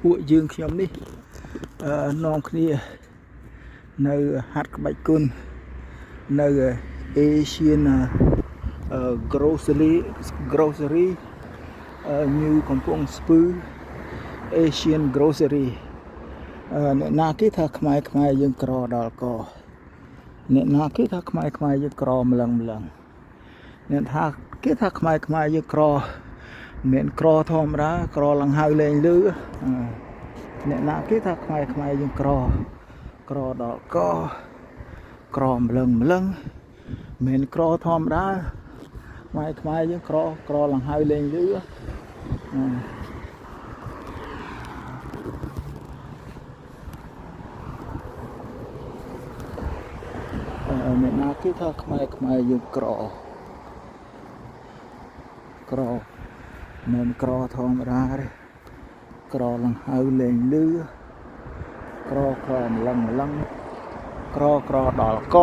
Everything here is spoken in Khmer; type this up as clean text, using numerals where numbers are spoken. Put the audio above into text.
ពួកយើងខ្ញុំនេះនាំគ្នានៅហាត់ក្បាច់គុណនៅ Asian grocery New កំពង់ស្ពឺ Asian grocery អ្នកណាគេថាខ្មែរយើងក្រដល់កអ្នកណាគេថាខ្មែរយើងក្រម្លឹងអ្នកថាគេថាខ្មែរយើងក្រមិនក្រធម្មតាក្រឡើងហៅលេងលឺអ្នកណាគេថាខ្មែរយើងក្រដល់កក្រម្លឹងមិនក្រធម្មតាខ្មែរយើងក្រឡើងហៅលេងលឺអ្នកណាគេថាខ្មែរយើងក្រមិនក្រធម្មតាទេក្រឡើងហៅលេងលឺក្រម្លឹងក្រដល់ក